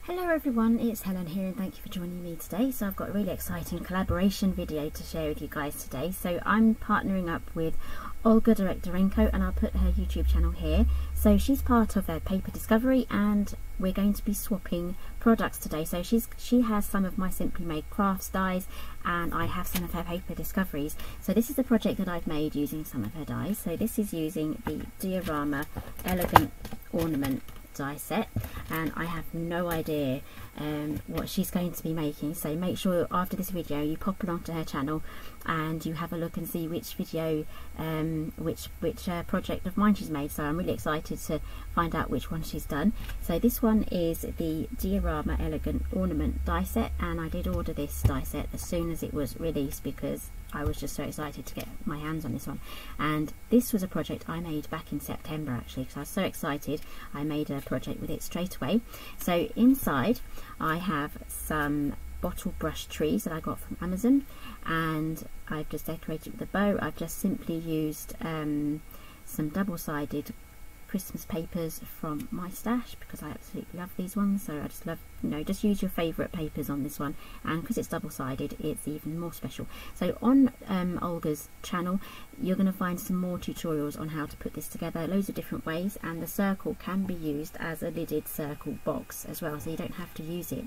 Hello everyone, it's Helen here and thank you for joining me today. So I've got a really exciting collaboration video to share with you guys today. So I'm partnering up with Olga Directorenko and I'll put her YouTube channel here. So she's part of their paper discovery and we're going to be swapping products today. So she has some of my Simply Made crafts dies and I have some of her paper discoveries. So this is the project that I've made using some of her dies. So this is using the Diorama Elegant Ornament die set, and I have no idea what she's going to be making, so make sure after this video you pop along to her channel and you have a look and see which video which project of mine she's made. So I'm really excited to find out which one she's done. So this one is the Diorama Elegant Ornament die set, and I did order this die set as soon as it was released because I was just so excited to get my hands on this one. And this was a project I made back in September actually, because I was so excited I made a project with it straight away. So inside I have some bottle brush trees that I got from Amazon, and I've just decorated with a bow. I've just simply used some double-sided Christmas papers from my stash because I absolutely love these ones. So I just love, you know, just use your favourite papers on this one, and because it's double-sided it's even more special. So on Olga's channel you're going to find some more tutorials on how to put this together, loads of different ways, and the circle can be used as a lidded circle box as well, so you don't have to use it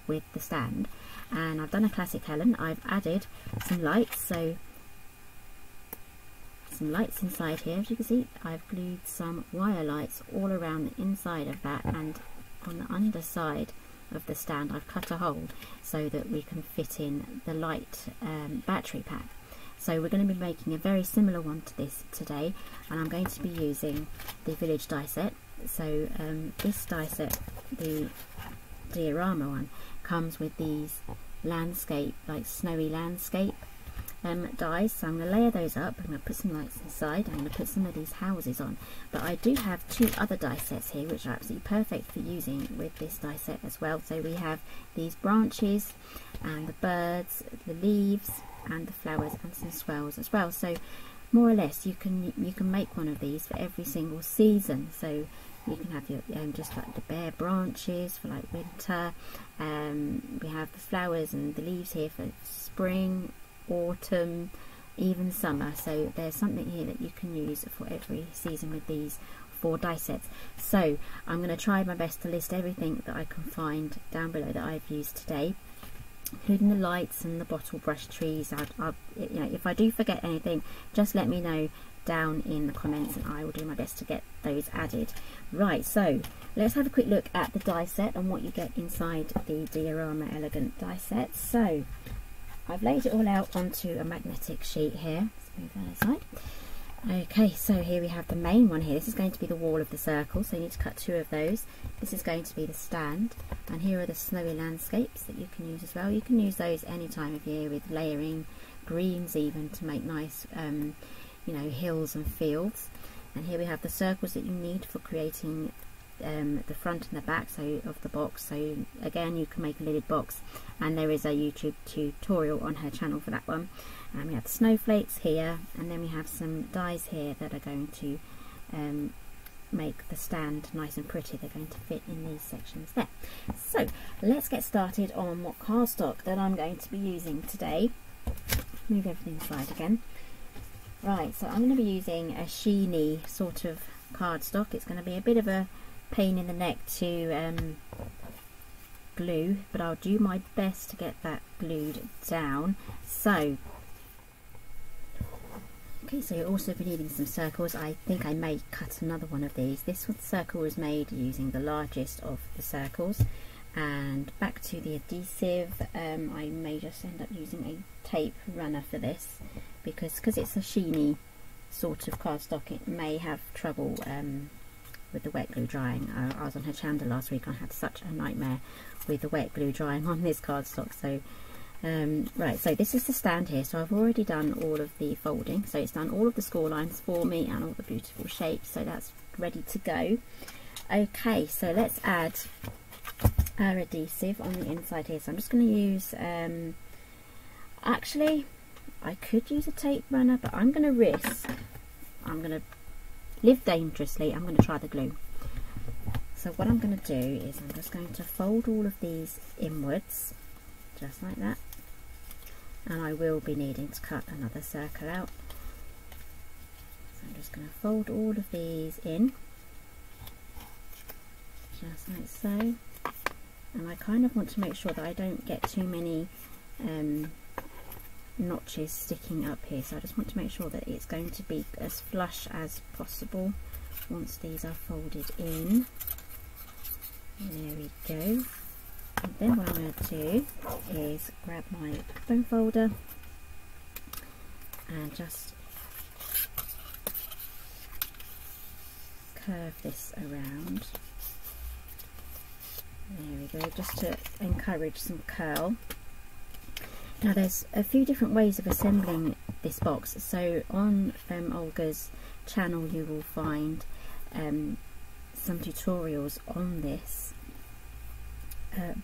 with the stand. And I've done a classic Helen. I've added some lights, so some lights inside here. As you can see, I've glued some wire lights all around the inside of that, and on the underside of the stand I've cut a hole so that we can fit in the light battery pack. So we're going to be making a very similar one to this today, and I'm going to be using the Village die set. So this die set, the Diorama one, comes with these landscape, like snowy landscape dies. So I'm going to layer those up. I'm going to put some lights inside. I'm going to put some of these houses on, but I do have two other die sets here which are absolutely perfect for using with this die set as well. So we have these branches and the birds, the leaves and the flowers, and some swells as well. So more or less you can make one of these for every single season. So you can have your just like the bare branches for like winter. We have the flowers and the leaves here for spring, autumn, even summer. So there's something here that you can use for every season with these 4 die sets. So I'm going to try my best to list everything that I can find down below that I've used today, including the lights and the bottle brush trees. You know, if I do forget anything, just let me know down in the comments and I will do my best to get those added. Right, so let's have a quick look at the die set and what you get inside the Diorama Elegant die set. So I've laid it all out onto a magnetic sheet here. Let's move that aside. Okay, so here we have the main one here. This is going to be the wall of the circle, so you need to cut 2 of those. This is going to be the stand, and here are the snowy landscapes that you can use as well. You can use those any time of year with layering greens even to make nice you know, hills and fields. And here we have the circles that you need for creating the front and the back of the box. So again, you can make a lidded box, and there is a YouTube tutorial on her channel for that one. And we have the snowflakes here, and then we have some dies here that are going to make the stand nice and pretty. They're going to fit in these sections there. So let's get started on what cardstock that I'm going to be using today. Move everything aside again. Right, so I'm going to be using a sheeny sort of cardstock. It's going to be a bit of a pain in the neck to glue, but I'll do my best to get that glued down. So okay, so you'll also be needing some circles. I think I may cut another one of these. This circle was made using the largest of the circles. And back to the adhesive, I may just end up using a tape runner for this because it's a sheeny sort of cardstock. It may have trouble with the wet glue drying. I was on her channel last week. I had such a nightmare with the wet glue drying on this cardstock. So right, so this is the stand here. So I've already done all of the folding, so it's done all of the score lines for me and all the beautiful shapes, so that's ready to go. Okay, so let's add our adhesive on the inside here. So I'm just going to use actually I could use a tape runner, but I'm going to live dangerously. I'm going to try the glue. So what I'm going to do is I'm just going to fold all of these inwards, just like that, and I will be needing to cut another circle out. So I'm just going to fold all of these in, just like so, and I kind of want to make sure that I don't get too many notches sticking up here, so I just want to make sure that it's going to be as flush as possible once these are folded in. There we go. And then what I'm going to do is grab my bone folder and just curve this around. There we go, just to encourage some curl. Now there's a few different ways of assembling this box. So on Olga's channel you will find some tutorials on this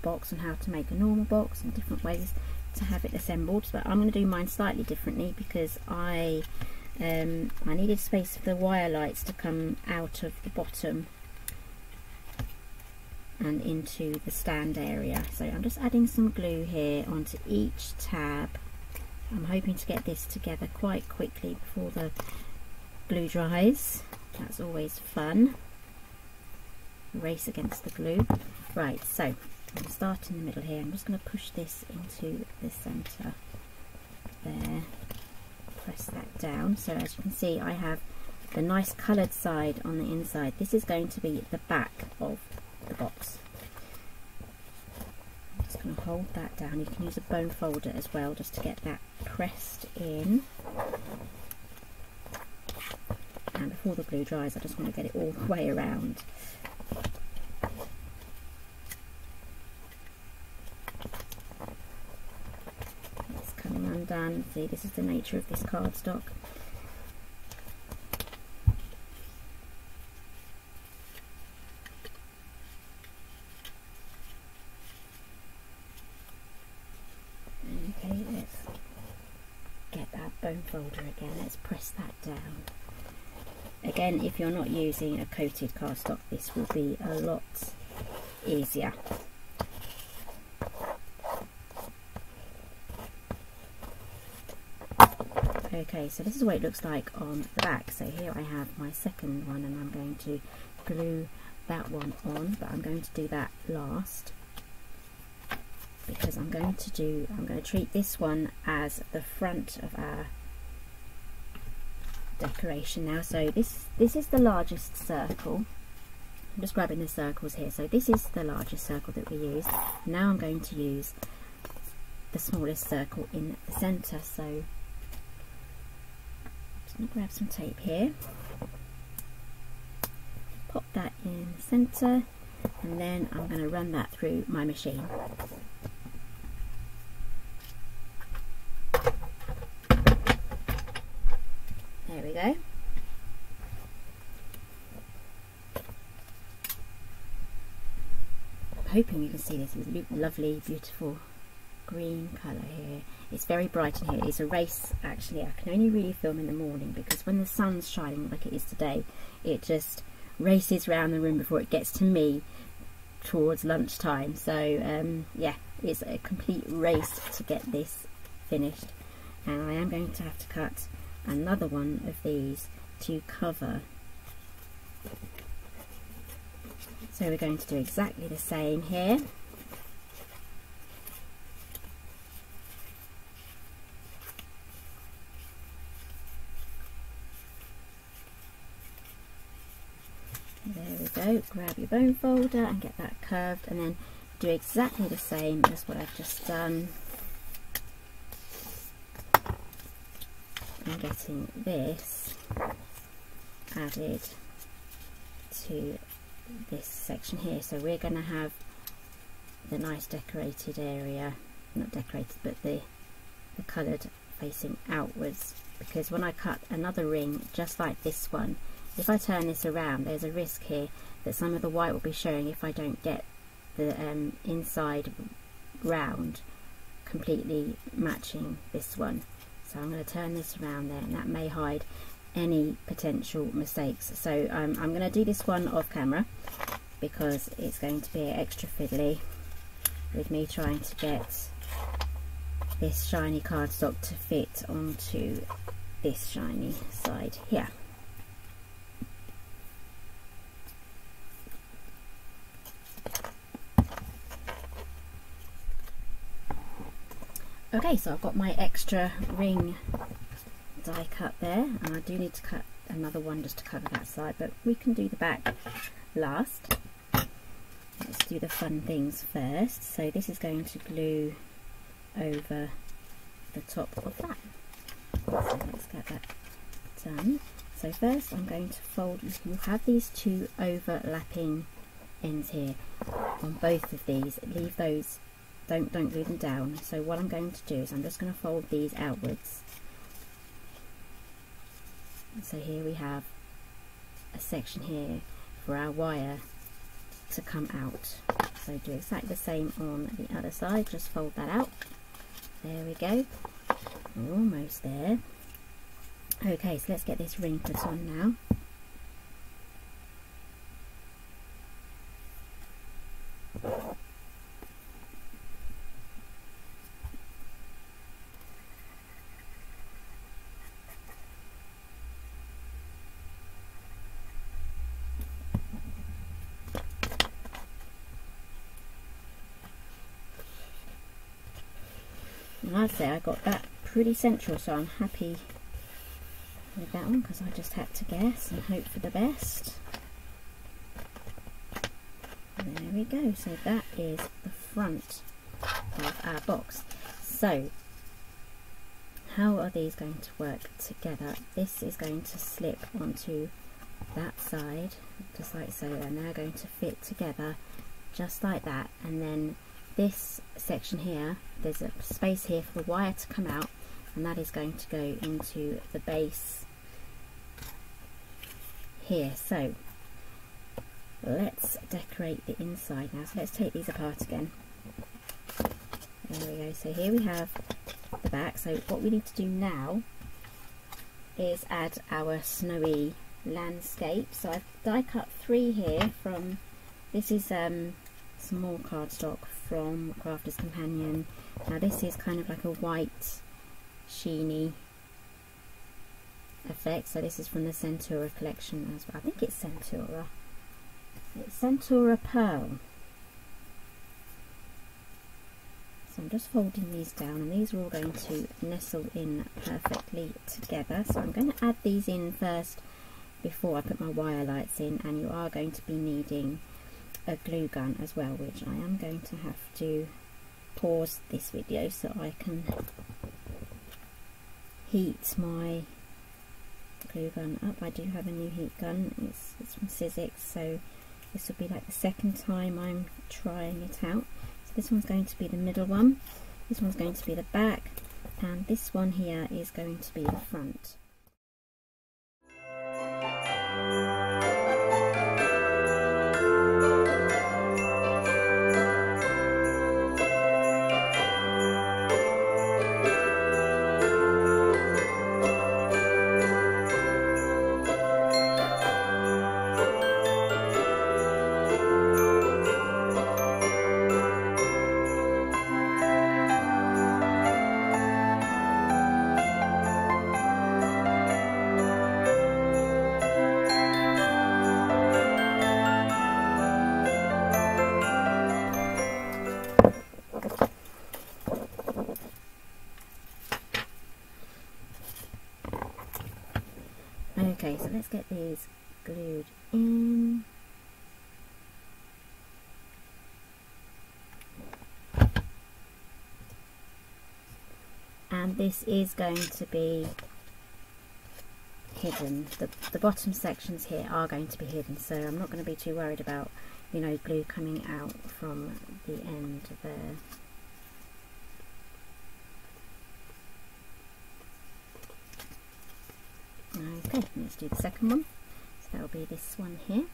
box on how to make a normal box and different ways to have it assembled, but I'm going to do mine slightly differently because I needed space for the wire lights to come out of the bottom and into the stand area. So I'm just adding some glue here onto each tab. I'm hoping to get this together quite quickly before the glue dries. That's always fun. Race against the glue. Right, so I'm going to start in the middle here. I'm just going to push this into the centre there. Press that down. So as you can see, I have the nice coloured side on the inside. This is going to be the back of the box. I'm just going to hold that down. You can use a bone folder as well just to get that pressed in. And before the glue dries, I just want to get it all the way around. It's coming undone. See, this is the nature of this cardstock. Okay, let's get that bone folder again. Let's press that down. Again, if you're not using a coated cardstock, this will be a lot easier. Okay, so this is what it looks like on the back. So here I have my second one, and I'm going to glue that one on, but I'm going to do that last because I'm going to treat this one as the front of our decoration now. So this is the largest circle. I'm just grabbing the circles here. So this is the largest circle that we use. Now I'm going to use the smallest circle in the centre. So I'm just going to grab some tape here, pop that in the centre, and then I'm going to run that through my machine. There we go. I'm hoping you can see this lovely, beautiful green colour here. It's very bright in here. It's a race, actually. I can only really film in the morning because when the sun's shining like it is today, it just races around the room before it gets to me towards lunchtime. So yeah, it's a complete race to get this finished, and I am going to have to cut another one of these to cover. So we're going to do exactly the same here. There we go. Grab your bone folder and get that curved, and then do exactly the same as what I've just done. And getting this added to this section here. So we're going to have the nice decorated area, not decorated, but the coloured facing outwards, because when I cut another ring just like this one, if I turn this around, there's a risk here that some of the white will be showing if I don't get the inside round completely matching this one. So I'm going to turn this around there, and that may hide any potential mistakes. So I'm going to do this one off camera, because it's going to be extra fiddly with me trying to get this shiny cardstock to fit onto this shiny side here. Okay, so I've got my extra ring die cut there, and I do need to cut another one just to cover that side, but we can do the back last. Let's do the fun things first. So this is going to glue over the top of that. So let's get that done. So first I'm going to fold, you have these two overlapping ends here on both of these. Leave those, don't glue them down. So what I'm going to do is I'm just going to fold these outwards. So here we have a section here for our wire to come out. So do exactly the same on the other side, just fold that out. There we go, we're almost there. Okay, so let's get this ring put on now. And I'd say I got that pretty central, so I'm happy with that one because I just had to guess and hope for the best. There we go, so that is the front of our box. So how are these going to work together? This is going to slip onto that side just like so, and they're going to fit together just like that, and then this section here, there's a space here for the wire to come out, and that is going to go into the base here. So let's decorate the inside now. So let's take these apart again. There we go. So here we have the back. So what we need to do now is add our snowy landscape. So I've die cut 3 here from, this is some more cardstock from Crafter's Companion. Now this is kind of like a white sheeny effect, so this is from the Centura collection as well. I think it's Centura. It's Centura Pearl. So I'm just folding these down, and these are all going to nestle in perfectly together. So I'm going to add these in first before I put my wire lights in, and you are going to be needing a glue gun as well, which I am going to have to pause this video so I can heat my glue gun up. I do have a new heat gun, it's from Sizzix, so this will be like the second time I'm trying it out. So this one's going to be the middle one, this one's going to be the back, and this one here is going to be the front. Okay, so let's get these glued in. And this is going to be hidden. The bottom sections here are going to be hidden, so I'm not going to be too worried about, you know, glue coming out from the end there. Okay, let's do the second one. So that will be this one here.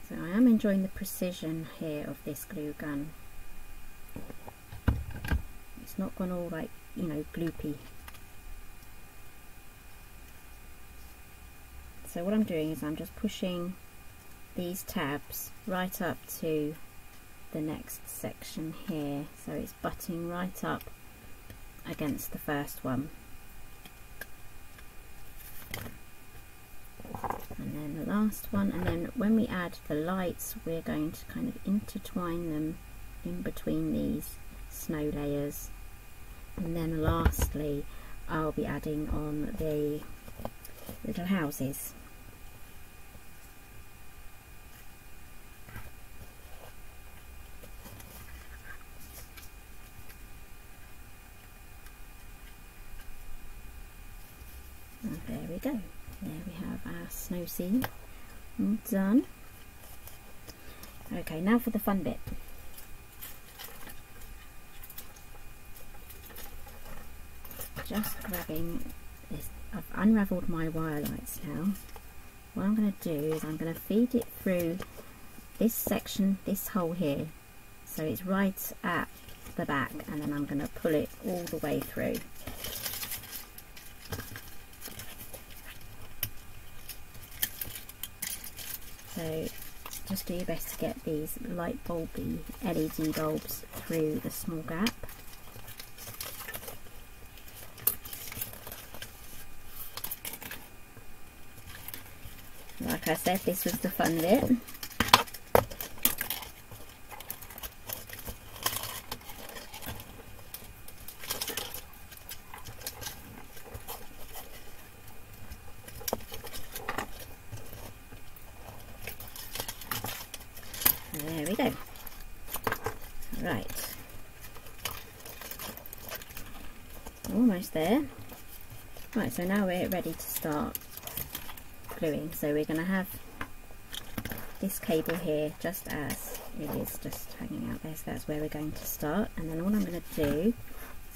So I am enjoying the precision here of this glue gun. It's not gone all like, you know, gloopy. So what I'm doing is I'm just pushing these tabs right up to the next section here, so it's butting right up against the first one. And then the last one, and then when we add the lights we're going to kind of intertwine them in between these snow layers, and then lastly I'll be adding on the little houses. And there we go. There we have our snow scene all done. Okay, now for the fun bit. Just grabbing this, I've unravelled my wire lights now. What I'm going to do is I'm going to feed it through this section, this hole here, so it's right at the back, and then I'm going to pull it all the way through. So just do your best to get these light bulby LED bulbs through the small gap. Like I said, this was the fun bit. There we go. Right. Almost there. Right, so now we're ready to start gluing. So we're going to have this cable here just as it is, just hanging out there, so that's where we're going to start. And then all I'm going to do is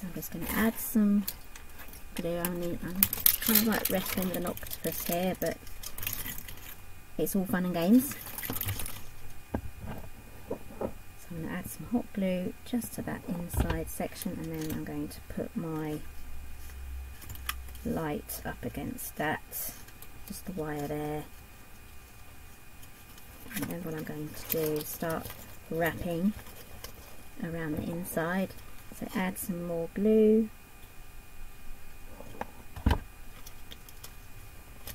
I'm just going to add some glue. I'm kind of like wrestling with an octopus here, but it's all fun and games. So I'm going to add some hot glue just to that inside section, and then I'm going to put my light up against that, just the wire there. And then what I'm going to do is start wrapping around the inside. So add some more glue and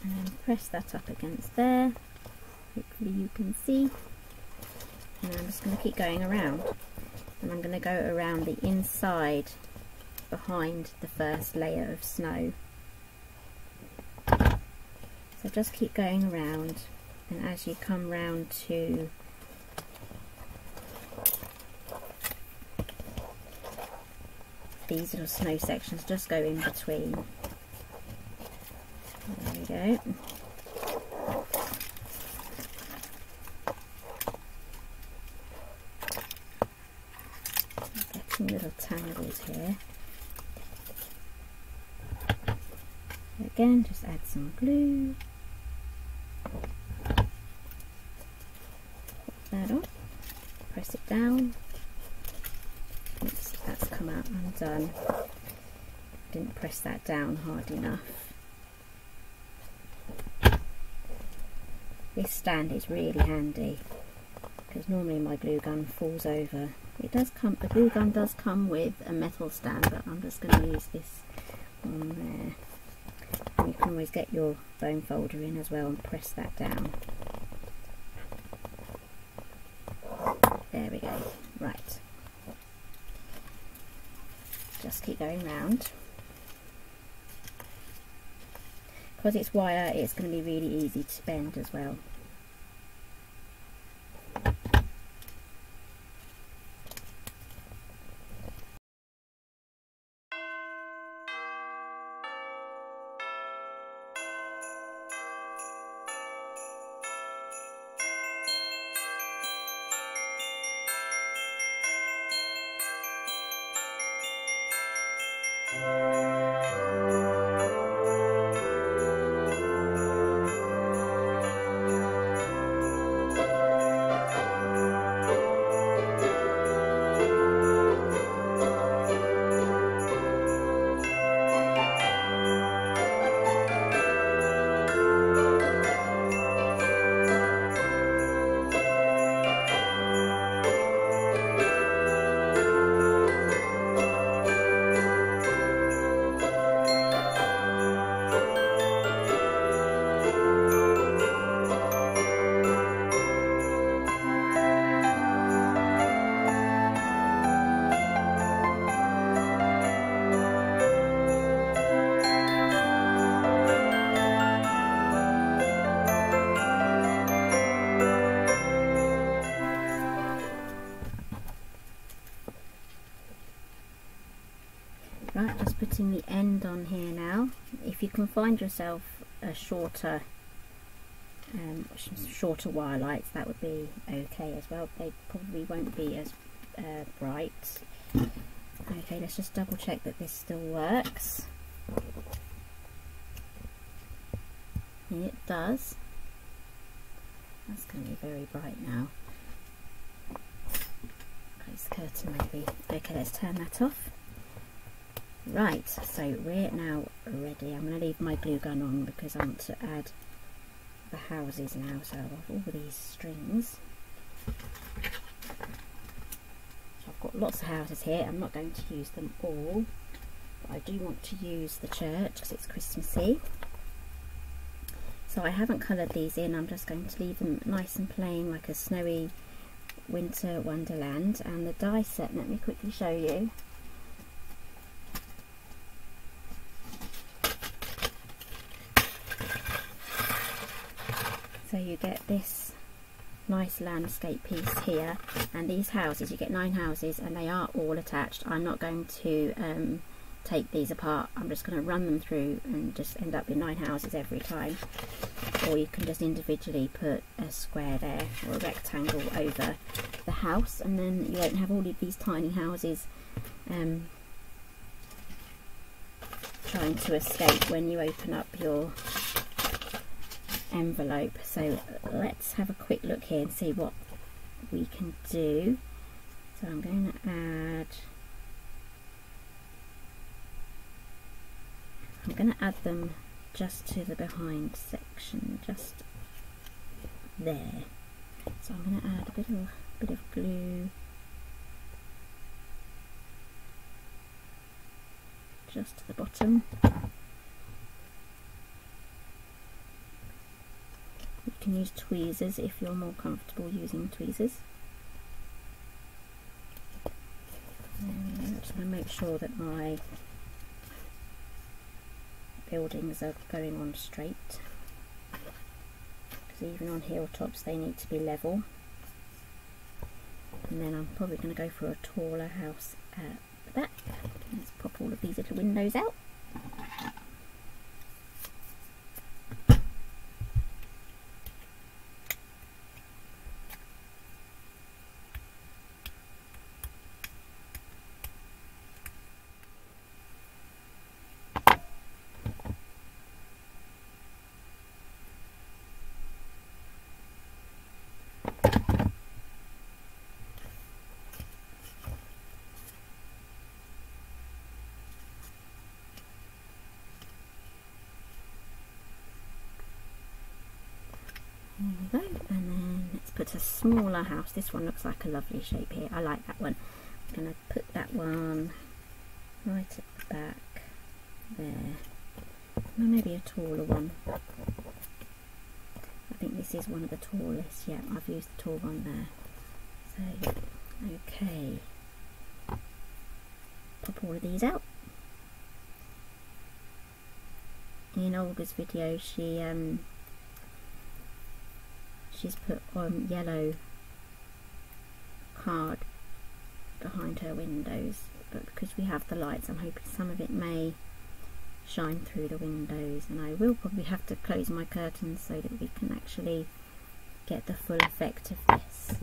then press that up against there. Hopefully you can see. And I'm just going to keep going around, and I'm going to go around the inside behind the first layer of snow. So just keep going around, and as you come round to these little snow sections, just go in between. There we go. Getting little tangles here. Again, just add some glue. Pop that on, press it down. Oops, that's come out undone. Didn't press that down hard enough. This stand is really handy because normally my glue gun falls over. It does come, the glue gun does come with a metal stand, but I'm just going to use this on there. And you can always get your foam folder in as well and press that down. There we go. Right. Just keep going round. Because it's wire, it's going to be really easy to bend as well. Thank you. putting the end on here now. If you can find yourself a shorter wire lights, that would be okay as well. They probably won't be as bright. Okay, let's just double check that this still works. And it does. That's going to be very bright now. Close the curtain maybe. Okay, let's turn that off. Right, so we're now ready. I'm going to leave my glue gun on because I want to add the houses now. So I have all these strings. So I've got lots of houses here. I'm not going to use them all, but I do want to use the church because it's Christmassy. So I haven't coloured these in. I'm just going to leave them nice and plain, like a snowy winter wonderland. And the die set, let me quickly show you. So you get this nice landscape piece here, and these houses, you get 9 houses and they are all attached. I'm not going to take these apart. I'm just going to run them through and just end up with 9 houses every time. Or you can just individually put a square there or a rectangle over the house, and then you won't have all of these tiny houses trying to escape when you open up your envelope. So let's have a quick look here and see what we can do. So I'm going to add them just to the behind section, just there. So I'm going to add a bit of glue just to the bottom. You can use tweezers if you're more comfortable using tweezers. I'm just going to make sure that my buildings are going on straight, because even on hilltops they need to be level. And then I'm probably going to go for a taller house at the back. Let's pop all of these little windows out. There we go, and then let's put a smaller house. This one looks like a lovely shape here. I like that one. I'm going to put that one right at the back there. Maybe a taller one. I think this is one of the tallest. Yeah, I've used the tall one there. So, okay. Pop all of these out. In Olga's video, she's put yellow card behind her windows, but because we have the lights, I'm hoping some of it may shine through the windows, and I will probably have to close my curtains so that we can actually get the full effect of this.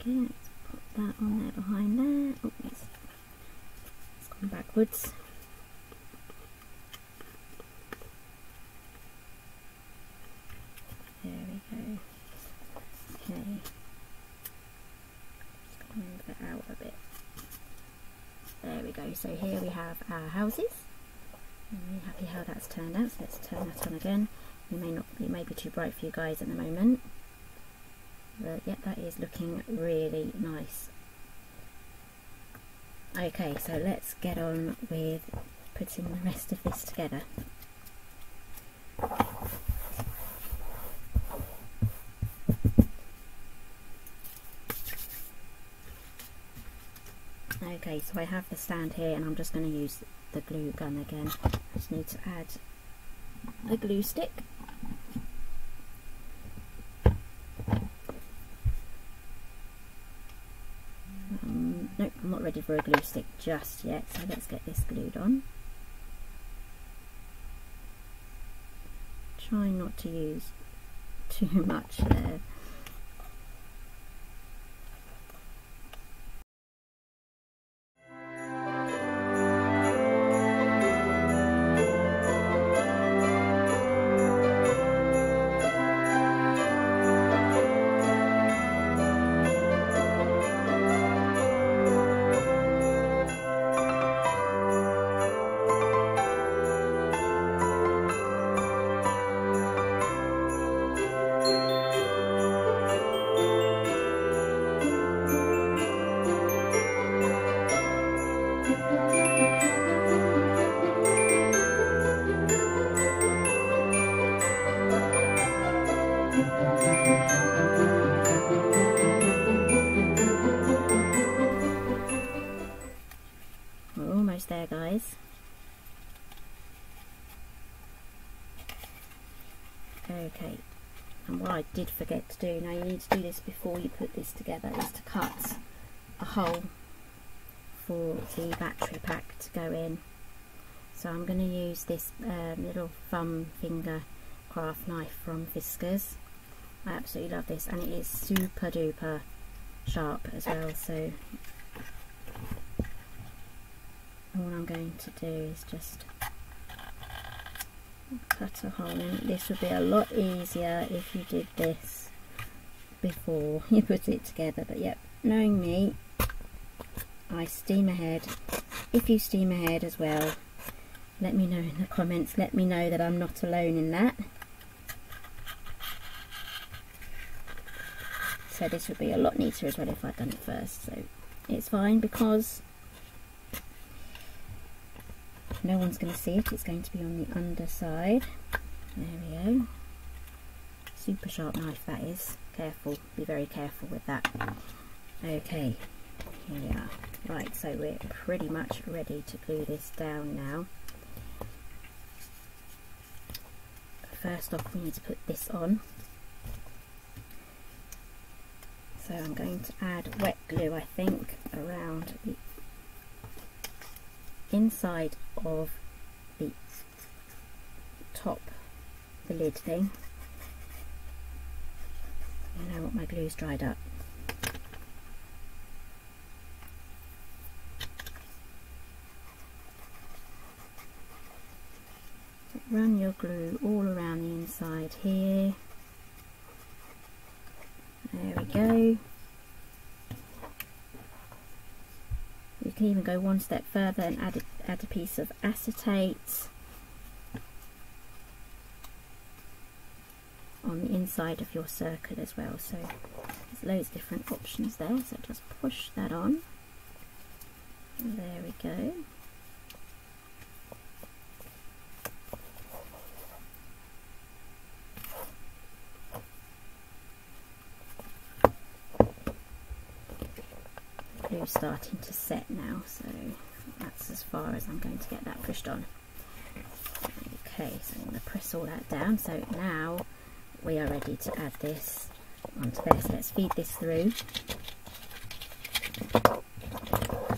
Okay, let's put that on there behind there. Oh, it's gone backwards. There we go. Okay. Just going to move that out a bit. There we go. So here we have our houses. I'm really happy how that's turned out. So let's turn that on again. It may be too bright for you guys at the moment, but yeah, that is looking really nice. Okay, so let's get on with putting the rest of this together. Okay, so I have the stand here and I'm just going to use the glue gun again. I just need to add a glue stick. Nope, I'm not ready for a glue stick just yet, so let's get this glued on. Try not to use too much there. We're almost there, guys. Okay, and what I did forget to do, now you need to do this before you put this together, is to cut a hole for the battery pack to go in. So I'm going to use this little thumb finger craft knife from Fiskars. I absolutely love this, and it is super duper sharp as well, so all I'm going to do is just cut a hole in it. This would be a lot easier if you did this before you put it together, but yep, knowing me, I steam ahead. If you steam ahead as well, let me know in the comments, let me know that I'm not alone in that. So this would be a lot neater as well if I'd done it first, so it's fine because no one's going to see it. It's going to be on the underside. There we go. Super sharp knife that is. Careful, be very careful with that. Okay, here we are. Right, so we're pretty much ready to glue this down now. First off, we need to put this on. So I'm going to add wet glue, I think, around the inside of the top, the lid thing. I know what, my glue's dried up. Run your glue all around the inside here. There we go. You can even go one step further and add a piece of acetate on the inside of your circle as well. So there's loads of different options there. So just push that on. There we go. Glue's starting to set now, so that's as far as I'm going to get that pushed on. Okay, so I'm going to press all that down. So now we are ready to add this onto there. So let's feed this through. So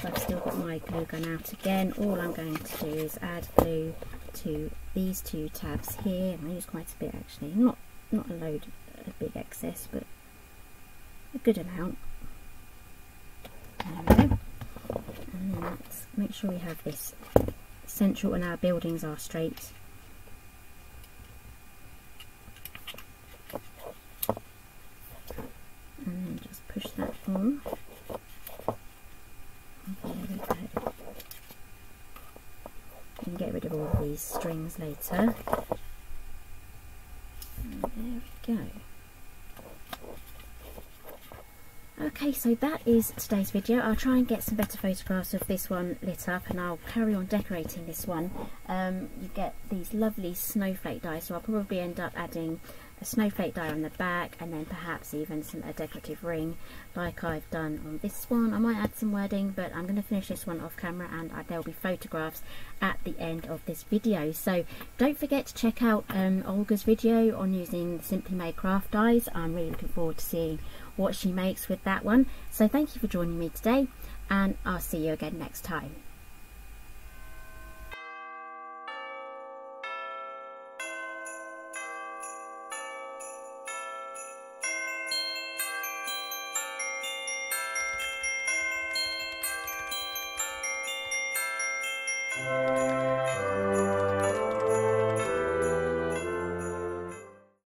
I've still got my glue gun out again. All I'm going to do is add glue to these two tabs here. I use quite a bit actually, not a load, a big excess, but a good amount. There we go. And then let's make sure we have this central and our buildings are straight. And then just push that on. There we go. You can get rid of all of these strings later. And there we go. Okay, so that is today's video. I'll try and get some better photographs of this one lit up, and I'll carry on decorating this one. You get these lovely snowflake dies, so I'll probably end up adding a snowflake die on the back, and then perhaps even a decorative ring like I've done on this one. I might add some wording, but I'm going to finish this one off camera, and there'll be photographs at the end of this video. So don't forget to check out Olga's video on using Simply Made craft dies. I'm really looking forward to seeing what she makes with that one. So thank you for joining me today, and I'll see you again next time.